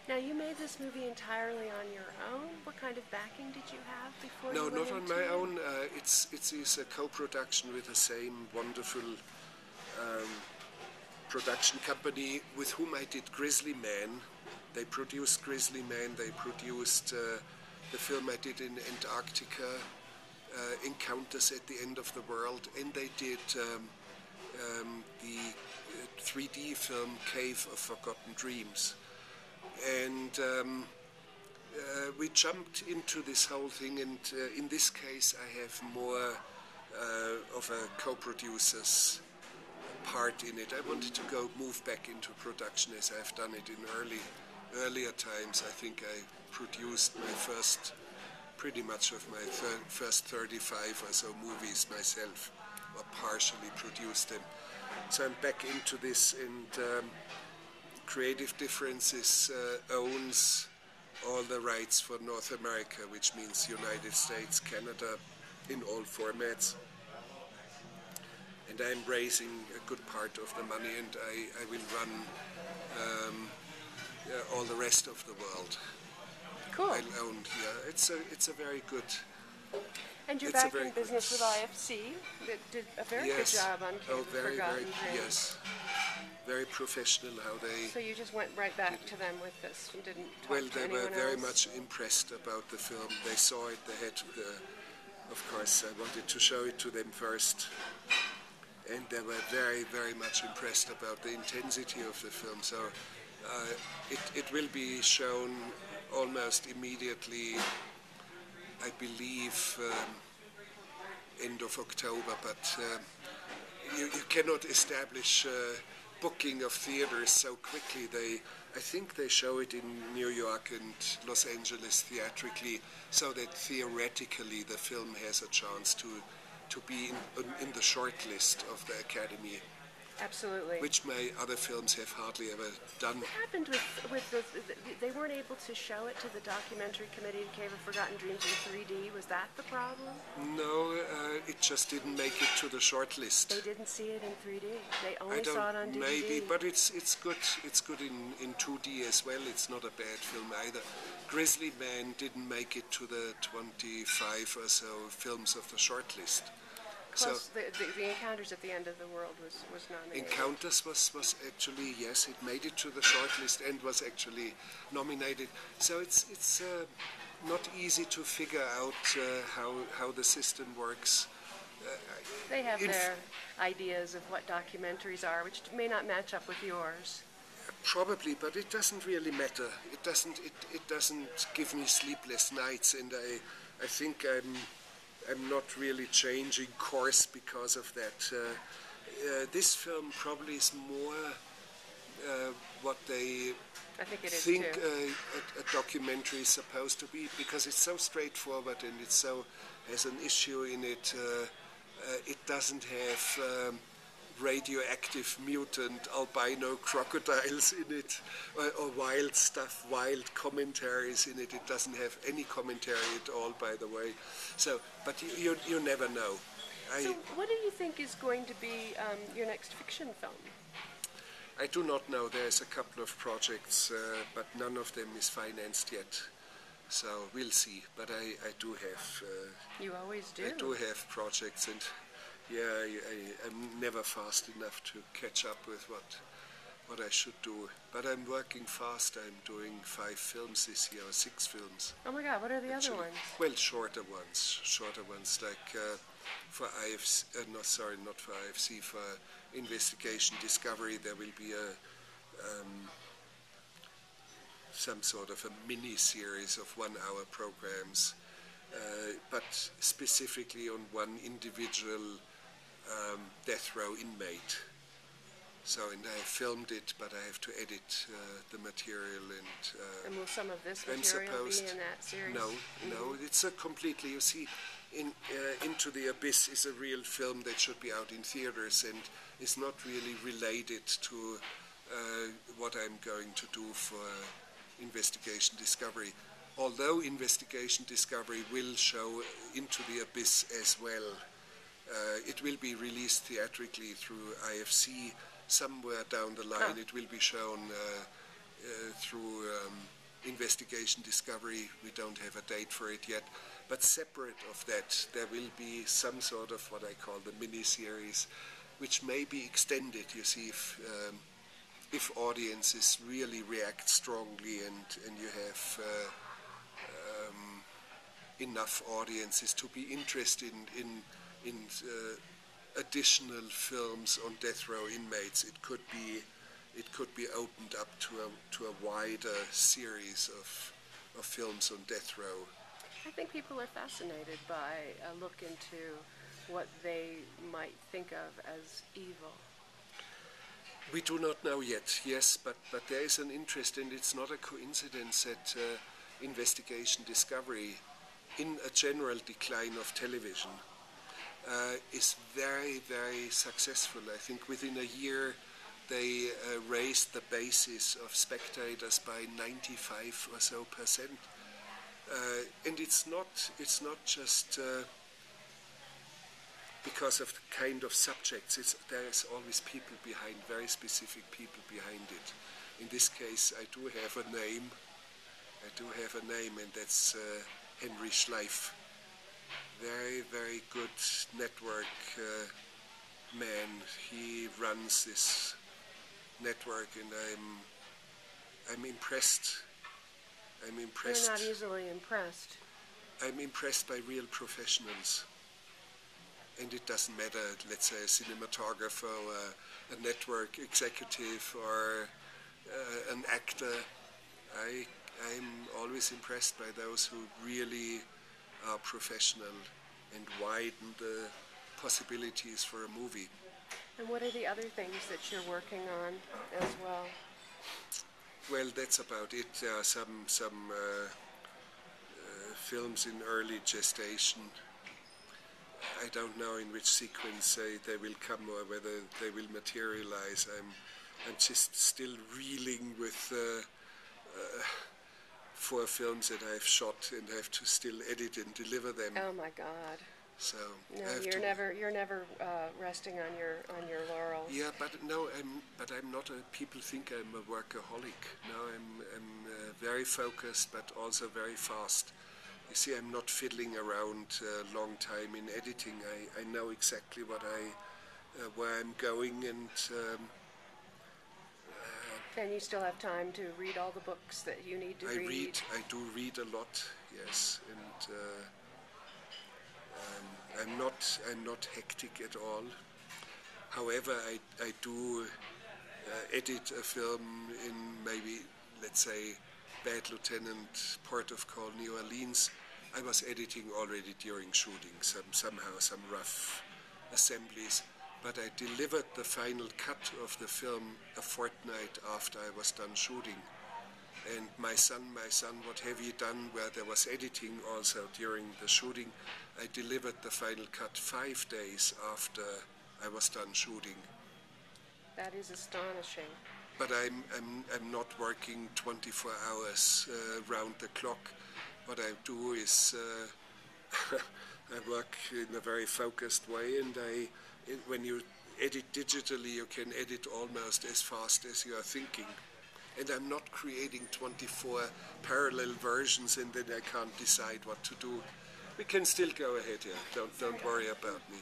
Now, you made this movie entirely on your own. What kind of backing did you have before No, you went not on into my it? own. It is a co-production with the same wonderful production company with whom I did Grizzly Man. They produced Grizzly Man. They produced the film I did in Antarctica, Encounters at the End of the World, and they did the 3D film Cave of Forgotten Dreams. And we jumped into this whole thing, and in this case, I have more of a co-producer's part in it. I wanted to move back into production as I've done it in earlier times. I think I produced my pretty much of my first 35 or so movies myself, or partially produced them. So I'm back into this, and Creative Differences owns all the rights for North America, which means United States, Canada, in all formats. And I'm raising a good part of the money, and I will run all the rest of the world. Cool. I'll own here. It's a very good. And you're It's a back very in good. business with IFC that did a very good Yes. job on Cave of Very, Forgotten very, Dreams. yes. Very professional how they. So you just went right back to them with this and didn't talk Well, to they anyone were very else? much impressed about the film. They saw it. They had, of course, I wanted to show it to them first, and they were very, very much impressed about the intensity of the film. So it will be shown almost immediately, I believe, end of October, but you cannot establish booking of theaters so quickly. I think they show it in New York and Los Angeles theatrically, so that theoretically the film has a chance to be in the short list of the Academy, Absolutely. which my other films have hardly ever done. What happened with they weren't able to show it to the documentary committee of Cave of Forgotten Dreams in 3D? Was that the problem? No, it just didn't make it to the short list. They didn't see it in 3D. They I only don't, saw it on DVD. maybe, but it's good. It's good in 2D as well. It's not a bad film either. Grizzly Man didn't make it to the 25 or so films of the short list. Plus, the Encounters at the End of the World was nominated. Encounters was actually, yes, it made it to the shortlist and was actually nominated. So it's not easy to figure out how the system works. They have their ideas of what documentaries are, which may not match up with yours. Probably, but it doesn't really matter. It doesn't give me sleepless nights, and I think I'm not really changing course because of that. This film probably is more what they I think it is think too. a documentary is supposed to be, because it's so straightforward and it so has an issue in it. It doesn't have radioactive mutant albino crocodiles in it, or wild stuff, wild commentaries in it. It doesn't have any commentary at all, by the way. So, but you never know. So what do you think is going to be your next fiction film? I do not know. There's a couple of projects, but none of them is financed yet. So we'll see. But I do have. You always do. I do have projects, and yeah, I'm never fast enough to catch up with what I should do. But I'm working fast. I'm doing 5 films this year, or 6 films. Oh my God! What are the Actually, other ones? well, shorter ones like for IFC. No, sorry, not for IFC. For Investigation Discovery, there will be some sort of a mini series of 1-hour programs, but specifically on one individual death row inmate. So, and I filmed it, but I have to edit the material, And will some of this I'm material supposed. be in that series? No, no, it's a completely. You see, Into the Abyss is a real film that should be out in theaters and is not really related to what I'm going to do for Investigation Discovery. Although Investigation Discovery will show Into the Abyss as well. It will be released theatrically through IFC somewhere down the line. It will be shown through Investigation Discovery. We don't have a date for it yet. But separate of that, there will be some sort of what I call the mini-series, which may be extended, you see, if audiences really react strongly and you have enough audiences to be interested in additional films on death row inmates. It could be opened up to a wider series of films on death row. I think people are fascinated by a look into what they might think of as evil. We do not know yet, yes, but there is an interest, and it's not a coincidence that Investigation Discovery, in a general decline of television, is very, very successful. I think within a year they raised the basis of spectators by 95 or so percent. And it's not just because of the kind of subjects. There's always people behind, very specific people behind it. In this case, I do have a name, and that's Henry Schleif. Very, very good network man. He runs this network, and I'm impressed. You're not easily impressed. I'm impressed by real professionals. And it doesn't matter, let's say, a cinematographer, or a network executive, or an actor. I'm always impressed by those who really are professional and widen the possibilities for a movie. And what are the other things that you're working on as well? Well, that's about it. There are some films in early gestation. I don't know in which sequence they will come or whether they will materialize. I'm just still reeling with 4 films that I've shot and have to still edit and deliver them. Oh my God! So no, you're never resting on your laurels. Yeah, but no, I'm not. People think I'm a workaholic. No, I'm very focused, but also very fast. You see, I'm not fiddling around a long time in editing. I know exactly where I'm going, and and you still have time to read all the books that you need to read. I do read a lot, yes, and I'm not hectic at all. However, I do edit a film in maybe, let's say, Bad Lieutenant, Port of Call, New Orleans. I was editing already during shooting, some rough assemblies, but I delivered the final cut of the film a fortnight after I was done shooting. And my son, what have you done? Where there was editing also during the shooting. I delivered the final cut 5 days after I was done shooting. That is astonishing. But I'm not working 24 hours round the clock. What I do is I work in a very focused way, and when you edit digitally, you can edit almost as fast as you are thinking. And I'm not creating 24 parallel versions and then I can't decide what to do. We can still go ahead here. Don't worry about me.